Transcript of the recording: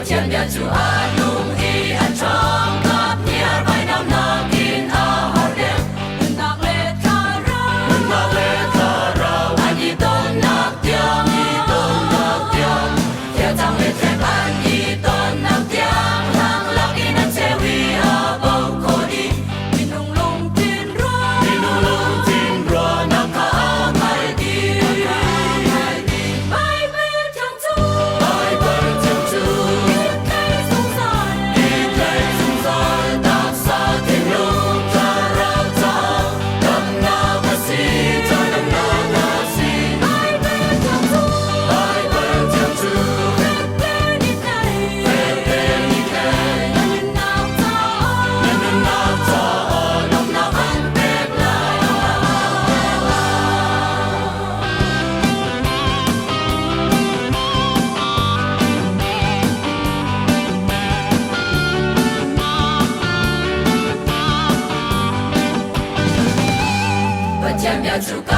Chém nhà chủ a lung hi an trong khắp nhà bài nào na in a hao đen nạc lệ thà rau anh đi tôn nạc tiếng theo tăng lệ thêm anh đi tôn nạc tiếng hàng lạc in anh sẽ vì a bao cô đi mình lung tin rua nạc ca mai đi bài bên trong chú chém nhà chủ